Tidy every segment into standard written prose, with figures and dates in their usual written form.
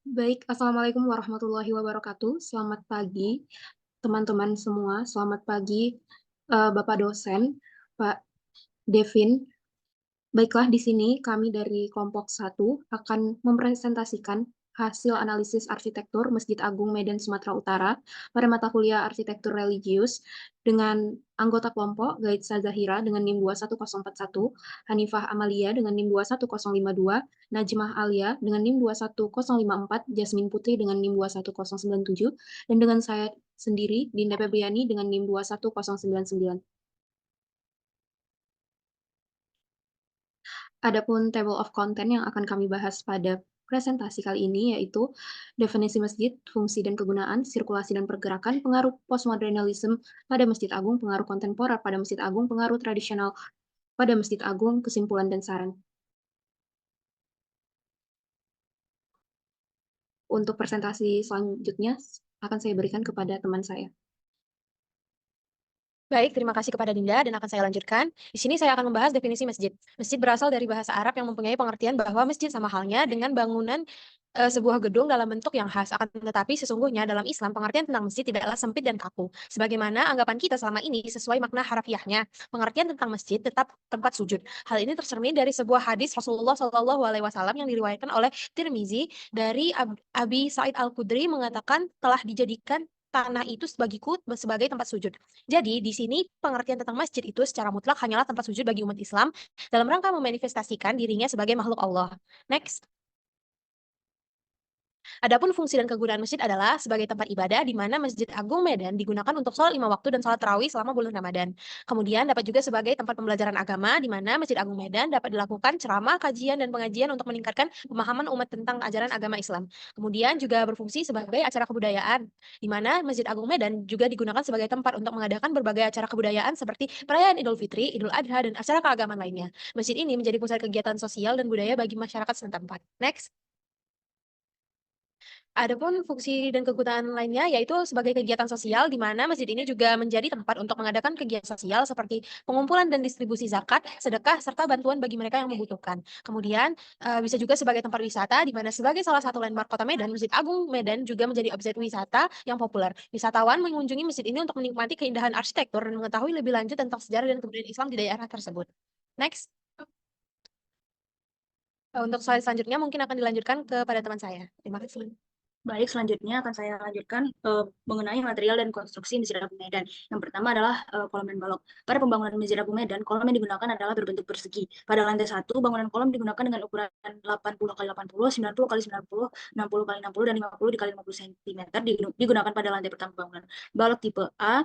Baik, Assalamualaikum warahmatullahi wabarakatuh. Selamat pagi, teman-teman semua. Selamat pagi, Bapak dosen, Pak Devin. Baiklah, di sini kami dari kelompok satu akan mempresentasikan hasil analisis arsitektur Masjid Agung Medan Sumatera Utara pada mata kuliah arsitektur religius dengan anggota kelompok Gaitsa Zahira dengan NIM 21041, Hanifah Amalia dengan NIM 21052, Najmah Alia dengan NIM 21054, Jasmine Putri dengan NIM 21097, dan dengan saya sendiri, Dinda Febriani dengan NIM 21099. Adapun table of content yang akan kami bahas pada presentasi kali ini yaitu definisi masjid, fungsi dan kegunaan, sirkulasi dan pergerakan, pengaruh postmodernisme pada Masjid Agung, pengaruh kontemporer pada Masjid Agung, pengaruh tradisional pada Masjid Agung, kesimpulan dan saran. Untuk presentasi selanjutnya akan saya berikan kepada teman saya. Baik, terima kasih kepada Dinda dan akan saya lanjutkan. Di sini saya akan membahas definisi masjid. Masjid berasal dari bahasa Arab yang mempunyai pengertian bahwa masjid sama halnya dengan bangunan sebuah gedung dalam bentuk yang khas. Akan tetapi sesungguhnya dalam Islam pengertian tentang masjid tidaklah sempit dan kaku. Sebagaimana anggapan kita selama ini sesuai makna harafiahnya, pengertian tentang masjid tetap tempat sujud. Hal ini tercermin dari sebuah hadis Rasulullah Shallallahu Alaihi Wasallam yang diriwayatkan oleh Tirmizi dari Abi Sa'id Al-Khudri mengatakan telah dijadikan tanah itu sebagai tempat sujud. Jadi, di sini pengertian tentang masjid itu secara mutlak hanyalah tempat sujud bagi umat Islam dalam rangka memanifestasikan dirinya sebagai makhluk Allah. Next. Adapun fungsi dan kegunaan masjid adalah sebagai tempat ibadah di mana Masjid Agung Medan digunakan untuk sholat 5 waktu dan sholat tarawih selama bulan Ramadan. Kemudian dapat juga sebagai tempat pembelajaran agama di mana Masjid Agung Medan dapat dilakukan ceramah, kajian, dan pengajian untuk meningkatkan pemahaman umat tentang ajaran agama Islam. Kemudian juga berfungsi sebagai acara kebudayaan di mana Masjid Agung Medan juga digunakan sebagai tempat untuk mengadakan berbagai acara kebudayaan seperti perayaan Idul Fitri, Idul Adha, dan acara keagamaan lainnya. Masjid ini menjadi pusat kegiatan sosial dan budaya bagi masyarakat setempat. Next. Adapun fungsi dan kegunaan lainnya yaitu sebagai kegiatan sosial di mana masjid ini juga menjadi tempat untuk mengadakan kegiatan sosial seperti pengumpulan dan distribusi zakat, sedekah, serta bantuan bagi mereka yang membutuhkan. Kemudian bisa juga sebagai tempat wisata di mana sebagai salah satu landmark Kota Medan, Masjid Agung Medan juga menjadi objek wisata yang populer. Wisatawan mengunjungi masjid ini untuk menikmati keindahan arsitektur dan mengetahui lebih lanjut tentang sejarah dan kebudayaan Islam di daerah tersebut. Next. Untuk slide selanjutnya mungkin akan dilanjutkan kepada teman saya. Terima kasih. Baik, selanjutnya akan saya lanjutkan mengenai material dan konstruksi Masjid Agung Medan. Yang pertama adalah kolom dan balok. Pada pembangunan Masjid Agung Medan, kolom yang digunakan adalah berbentuk persegi. Pada lantai 1, bangunan kolom digunakan dengan ukuran 80 x 80, 90 x 90, 60 x 60, dan 50 x 50 cm digunakan pada lantai pertama bangunan. Balok tipe A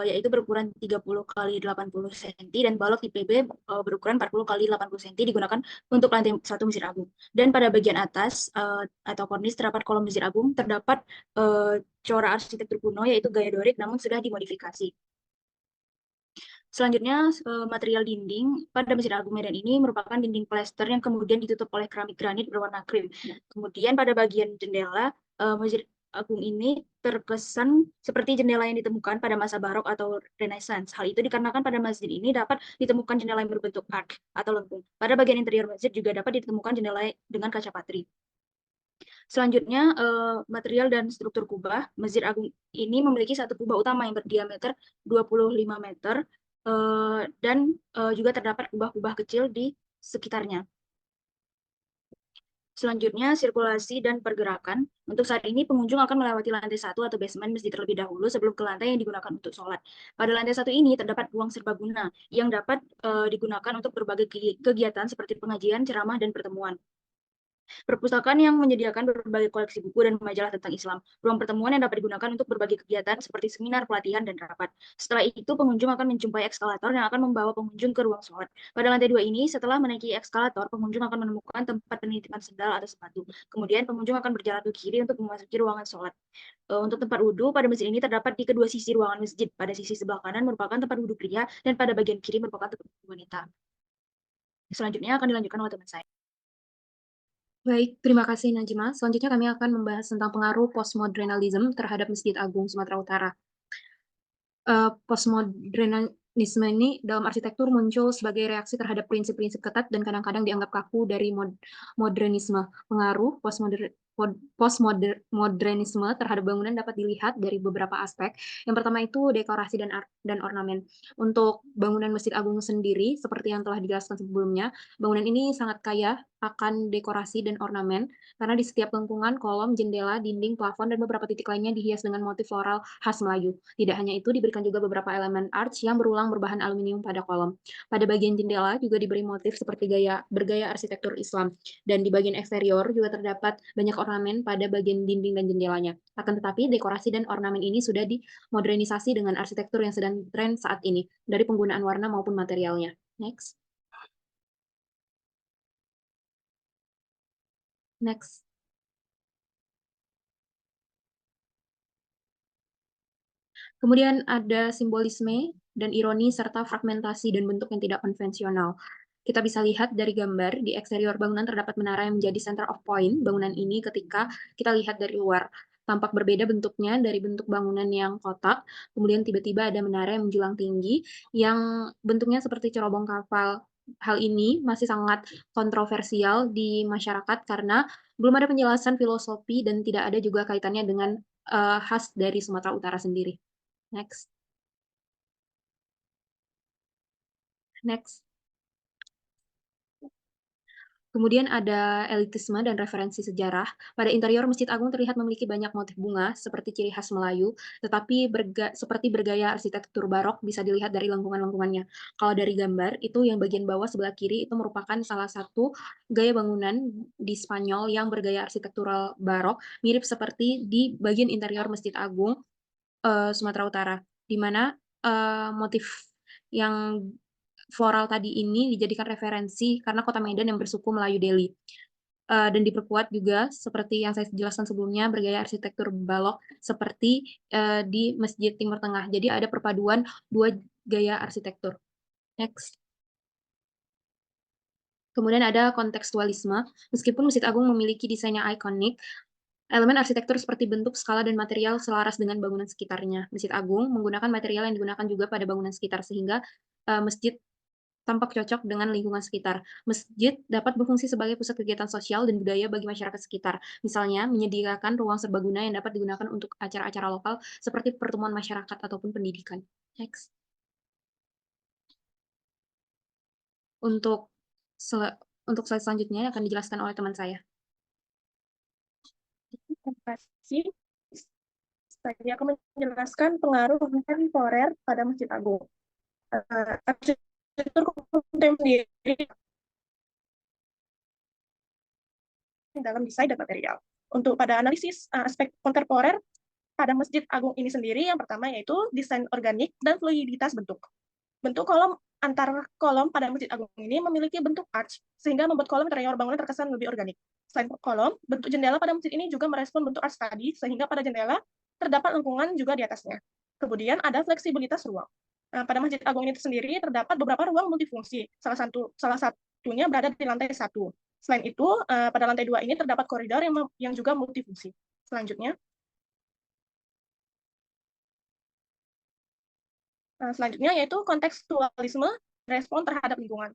yaitu berukuran 30 x 80 cm dan balok tipe B berukuran 40 x 80 cm digunakan untuk lantai 1 Masjid Agung. Dan pada bagian atas atau kornis terdapat kolom Masjid Agung terdapat corak arsitektur kuno yaitu gaya Dorik namun sudah dimodifikasi. Selanjutnya, material dinding pada Masjid Agung Medan ini merupakan dinding plester yang kemudian ditutup oleh keramik granit berwarna krim. Kemudian pada bagian jendela, Masjid Agung ini terkesan seperti jendela yang ditemukan pada masa barok atau Renaissance. Hal itu dikarenakan pada masjid ini dapat ditemukan jendela yang berbentuk arc atau lengkung. Pada bagian interior masjid juga dapat ditemukan jendela dengan kaca patri. Selanjutnya, material dan struktur kubah. Masjid Agung ini memiliki satu kubah utama yang berdiameter 25 meter dan juga terdapat kubah-kubah kecil di sekitarnya. Selanjutnya, sirkulasi dan pergerakan. Untuk saat ini, pengunjung akan melewati lantai 1 atau basement masjid terlebih dahulu sebelum ke lantai yang digunakan untuk sholat. Pada lantai 1 ini terdapat ruang serbaguna yang dapat digunakan untuk berbagai kegiatan seperti pengajian, ceramah, dan pertemuan. Perpustakaan yang menyediakan berbagai koleksi buku dan majalah tentang Islam. Ruang pertemuan yang dapat digunakan untuk berbagai kegiatan seperti seminar, pelatihan, dan rapat. Setelah itu, pengunjung akan menjumpai ekskalator yang akan membawa pengunjung ke ruang sholat. Pada lantai 2 ini, setelah menaiki ekskalator, pengunjung akan menemukan tempat penitipan sendal atau sepatu. Kemudian, pengunjung akan berjalan ke kiri untuk memasuki ruangan sholat. Untuk tempat wudhu, pada masjid ini terdapat di kedua sisi ruangan masjid. Pada sisi sebelah kanan merupakan tempat wudhu pria, dan pada bagian kiri merupakan tempat wudhu wanita. Selanjutnya akan dilanjutkan oleh teman saya. Baik, terima kasih Najma. Selanjutnya kami akan membahas tentang pengaruh postmodernisme terhadap Masjid Agung Sumatera Utara. Postmodernisme ini dalam arsitektur muncul sebagai reaksi terhadap prinsip-prinsip ketat dan kadang-kadang dianggap kaku dari modernisme. Pengaruh postmodernisme terhadap bangunan dapat dilihat dari beberapa aspek. Yang pertama itu dekorasi dan ornamen. Untuk bangunan Masjid Agung sendiri, seperti yang telah dijelaskan sebelumnya, bangunan ini sangat kaya akan dekorasi dan ornamen, karena di setiap lengkungan, kolom, jendela, dinding, plafon, dan beberapa titik lainnya dihias dengan motif floral khas Melayu. Tidak hanya itu, diberikan juga beberapa elemen arch yang berulang berbahan aluminium pada kolom. Pada bagian jendela juga diberi motif seperti bergaya arsitektur Islam. Dan di bagian eksterior juga terdapat banyak ornamen pada bagian dinding dan jendelanya. Akan tetapi, dekorasi dan ornamen ini sudah dimodernisasi dengan arsitektur yang sedang tren saat ini, dari penggunaan warna maupun materialnya. Next. Next. Kemudian ada simbolisme dan ironi serta fragmentasi dan bentuk yang tidak konvensional. Kita bisa lihat dari gambar di eksterior bangunan terdapat menara yang menjadi center of point bangunan ini ketika kita lihat dari luar. Tampak berbeda bentuknya dari bentuk bangunan yang kotak, kemudian tiba-tiba ada menara yang menjulang tinggi yang bentuknya seperti cerobong kapal. Hal ini masih sangat kontroversial di masyarakat karena belum ada penjelasan filosofi dan tidak ada juga kaitannya dengan khas dari Sumatera Utara sendiri. Next. Next. Kemudian ada elitisme dan referensi sejarah. Pada interior Masjid Agung terlihat memiliki banyak motif bunga seperti ciri khas Melayu, tetapi seperti bergaya arsitektur barok bisa dilihat dari lengkungan-lengkungannya. Kalau dari gambar, itu yang bagian bawah sebelah kiri itu merupakan salah satu gaya bangunan di Spanyol yang bergaya arsitektural barok, mirip seperti di bagian interior Masjid Agung Sumatera Utara, di mana motif yang floral tadi ini dijadikan referensi karena kota Medan yang bersuku Melayu Delhi. Dan diperkuat juga seperti yang saya jelaskan sebelumnya bergaya arsitektur balok seperti di Masjid Timur Tengah. Jadi ada perpaduan dua gaya arsitektur. Next. Kemudian ada kontekstualisme. Meskipun Masjid Agung memiliki desainnya ikonik, elemen arsitektur seperti bentuk, skala, dan material selaras dengan bangunan sekitarnya. Masjid Agung menggunakan material yang digunakan juga pada bangunan sekitar, sehingga masjid tampak cocok dengan lingkungan sekitar. Masjid dapat berfungsi sebagai pusat kegiatan sosial dan budaya bagi masyarakat sekitar. Misalnya, menyediakan ruang serbaguna yang dapat digunakan untuk acara-acara lokal seperti pertemuan masyarakat ataupun pendidikan. Next. Untuk untuk slide selanjutnya akan dijelaskan oleh teman saya. Terima kasih. Saya akan menjelaskan pengaruh kontemporer pada Masjid Agung. Arsitektur kontemporer sendiri dalam desain dan material. Untuk pada analisis aspek kontemporer pada Masjid Agung ini sendiri, yang pertama yaitu desain organik dan fluiditas bentuk. Bentuk kolom antar kolom pada Masjid Agung ini memiliki bentuk arch, sehingga membuat kolom interior bangunan terkesan lebih organik. Selain kolom, bentuk jendela pada masjid ini juga merespon bentuk arch tadi, sehingga pada jendela terdapat lengkungan juga di atasnya. Kemudian ada fleksibilitas ruang. Nah, pada Masjid Agung ini sendiri terdapat beberapa ruang multifungsi. Salah satunya berada di lantai 1. Selain itu, pada lantai 2 ini terdapat koridor yang juga multifungsi. Selanjutnya yaitu kontekstualisme respon terhadap lingkungan.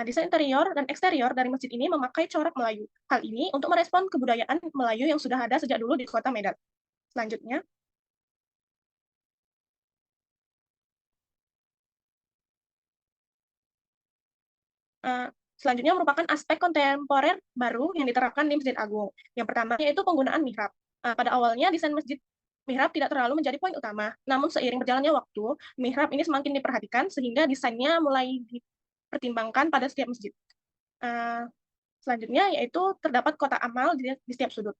Desain interior dan eksterior dari masjid ini memakai corak Melayu. Hal ini untuk merespon kebudayaan Melayu yang sudah ada sejak dulu di kota Medan. Selanjutnya, selanjutnya merupakan aspek kontemporer baru yang diterapkan di Masjid Agung. Yang pertama yaitu penggunaan mihrab. Pada awalnya desain masjid mihrab tidak terlalu menjadi poin utama, namun seiring berjalannya waktu, mihrab ini semakin diperhatikan sehingga desainnya mulai dipertimbangkan pada setiap masjid. Selanjutnya yaitu terdapat kotak amal di setiap sudut.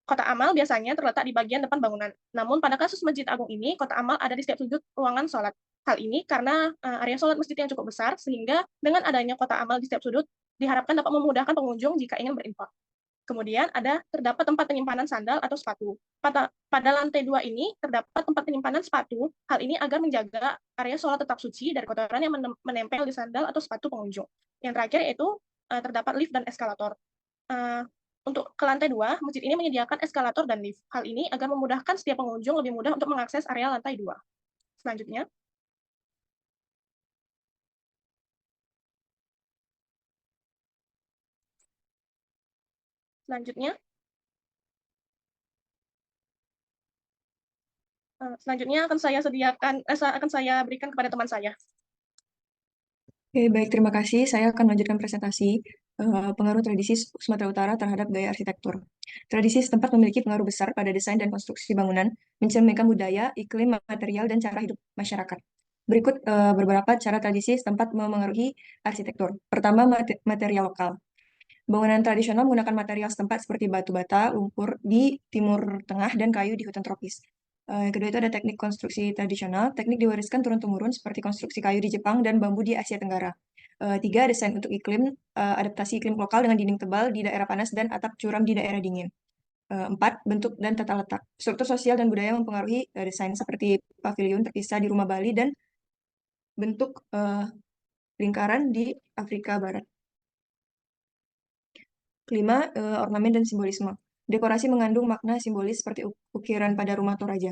Kotak amal biasanya terletak di bagian depan bangunan. Namun pada kasus Masjid Agung ini, kotak amal ada di setiap sudut ruangan sholat. Hal ini karena area sholat masjid yang cukup besar, sehingga dengan adanya kotak amal di setiap sudut, diharapkan dapat memudahkan pengunjung jika ingin berinfak. Kemudian terdapat tempat penyimpanan sandal atau sepatu. Pada lantai 2 ini terdapat tempat penyimpanan sepatu. Hal ini agar menjaga area sholat tetap suci dari kotoran yang menempel di sandal atau sepatu pengunjung. Yang terakhir yaitu terdapat lift dan eskalator. Untuk ke lantai 2, masjid ini menyediakan eskalator dan lift. Hal ini agar memudahkan setiap pengunjung lebih mudah untuk mengakses area lantai 2. Selanjutnya, Selanjutnya akan saya berikan kepada teman saya. Oke, baik, terima kasih. Saya akan melanjutkan presentasi pengaruh tradisi Sumatera Utara terhadap gaya arsitektur. Tradisi setempat memiliki pengaruh besar pada desain dan konstruksi bangunan, mencerminkan budaya, iklim, material, dan cara hidup masyarakat. Berikut beberapa cara tradisi setempat memengaruhi arsitektur. Pertama, material lokal. Bangunan tradisional menggunakan material setempat seperti batu bata, lumpur di Timur Tengah, dan kayu di hutan tropis. Yang kedua itu ada teknik konstruksi tradisional. Teknik diwariskan turun-temurun seperti konstruksi kayu di Jepang dan bambu di Asia Tenggara. Tiga, desain untuk iklim, adaptasi iklim lokal dengan dinding tebal di daerah panas dan atap curam di daerah dingin. Empat, bentuk dan tata letak. Struktur sosial dan budaya mempengaruhi desain seperti pavilion terpisah di rumah Bali dan bentuk lingkaran di Afrika Barat. Kelima, ornamen dan simbolisme. Dekorasi mengandung makna simbolis seperti ukiran pada rumah Toraja.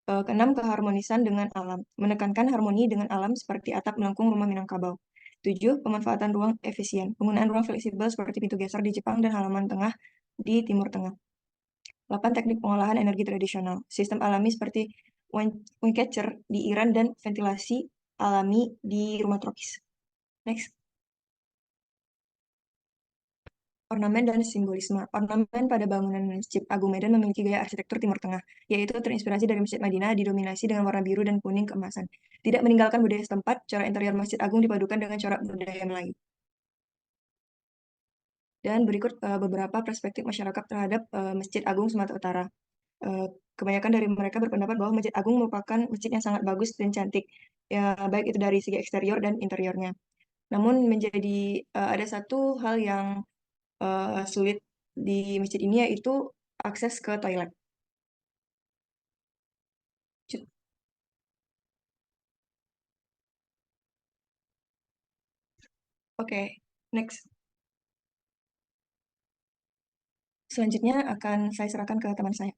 Keenam, keharmonisan dengan alam. Menekankan harmoni dengan alam seperti atap melengkung rumah Minangkabau. 7, pemanfaatan ruang efisien. Penggunaan ruang fleksibel seperti pintu geser di Jepang dan halaman tengah di Timur Tengah. 8, teknik pengolahan energi tradisional. Sistem alami seperti wind catcher di Iran dan ventilasi alami di rumah tropis. Next. Ornamen dan simbolisme. Ornamen pada bangunan Masjid Agung Medan memiliki gaya arsitektur Timur Tengah, yaitu terinspirasi dari Masjid Madinah, didominasi dengan warna biru dan kuning keemasan. Tidak meninggalkan budaya setempat, cara interior Masjid Agung dipadukan dengan corak budaya Melayu. Dan berikut beberapa perspektif masyarakat terhadap Masjid Agung Sumatera Utara. Kebanyakan dari mereka berpendapat bahwa Masjid Agung merupakan masjid yang sangat bagus dan cantik, ya, baik itu dari segi eksterior dan interiornya. Namun ada satu hal yang sulit di masjid ini, yaitu akses ke toilet. Oke, next. Selanjutnya akan saya serahkan ke teman saya.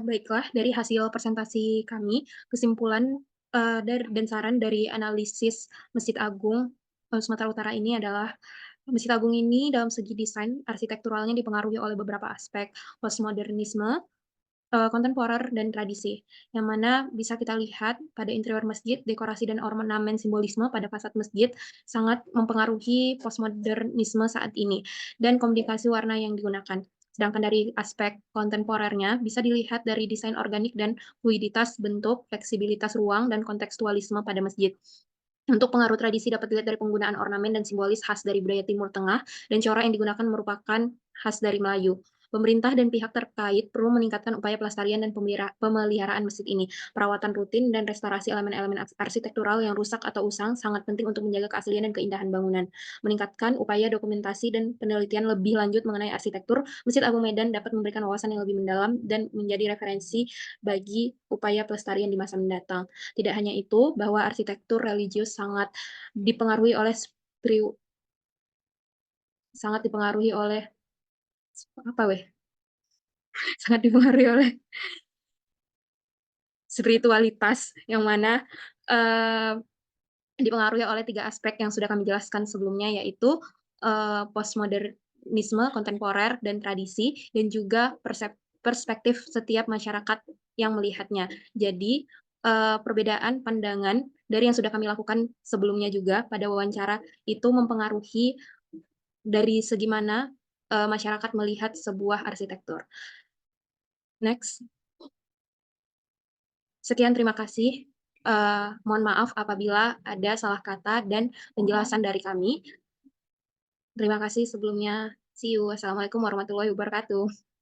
Baiklah, dari hasil presentasi kami, kesimpulan dan saran dari analisis Masjid Agung Sumatera Utara ini adalah Masjid Agung ini dalam segi desain arsitekturalnya dipengaruhi oleh beberapa aspek postmodernisme, kontemporer, dan tradisi, yang mana bisa kita lihat pada interior masjid, dekorasi dan ornamen simbolisme pada fasad masjid sangat mempengaruhi postmodernisme saat ini, dan komunikasi warna yang digunakan. Sedangkan dari aspek kontemporernya bisa dilihat dari desain organik dan fluiditas bentuk, fleksibilitas ruang, dan kontekstualisme pada masjid. Untuk pengaruh tradisi dapat dilihat dari penggunaan ornamen dan simbolis khas dari budaya Timur Tengah, dan corak yang digunakan merupakan khas dari Melayu. Pemerintah dan pihak terkait perlu meningkatkan upaya pelestarian dan pemeliharaan masjid ini. Perawatan rutin dan restorasi elemen-elemen arsitektural yang rusak atau usang sangat penting untuk menjaga keaslian dan keindahan bangunan. Meningkatkan upaya dokumentasi dan penelitian lebih lanjut mengenai arsitektur Masjid Agung Medan dapat memberikan wawasan yang lebih mendalam dan menjadi referensi bagi upaya pelestarian di masa mendatang. Tidak hanya itu, bahwa arsitektur religius sangat dipengaruhi oleh sangat dipengaruhi oleh spiritualitas, yang mana dipengaruhi oleh tiga aspek yang sudah kami jelaskan sebelumnya, yaitu postmodernisme, kontemporer, dan tradisi, dan juga perspektif setiap masyarakat yang melihatnya. Jadi, perbedaan pandangan dari yang sudah kami lakukan sebelumnya juga pada wawancara itu mempengaruhi dari segi mana masyarakat melihat sebuah arsitektur. Next. Sekian, terima kasih. Mohon maaf apabila ada salah kata dan penjelasan dari kami. Terima kasih sebelumnya. See you. Wassalamualaikum warahmatullahi wabarakatuh.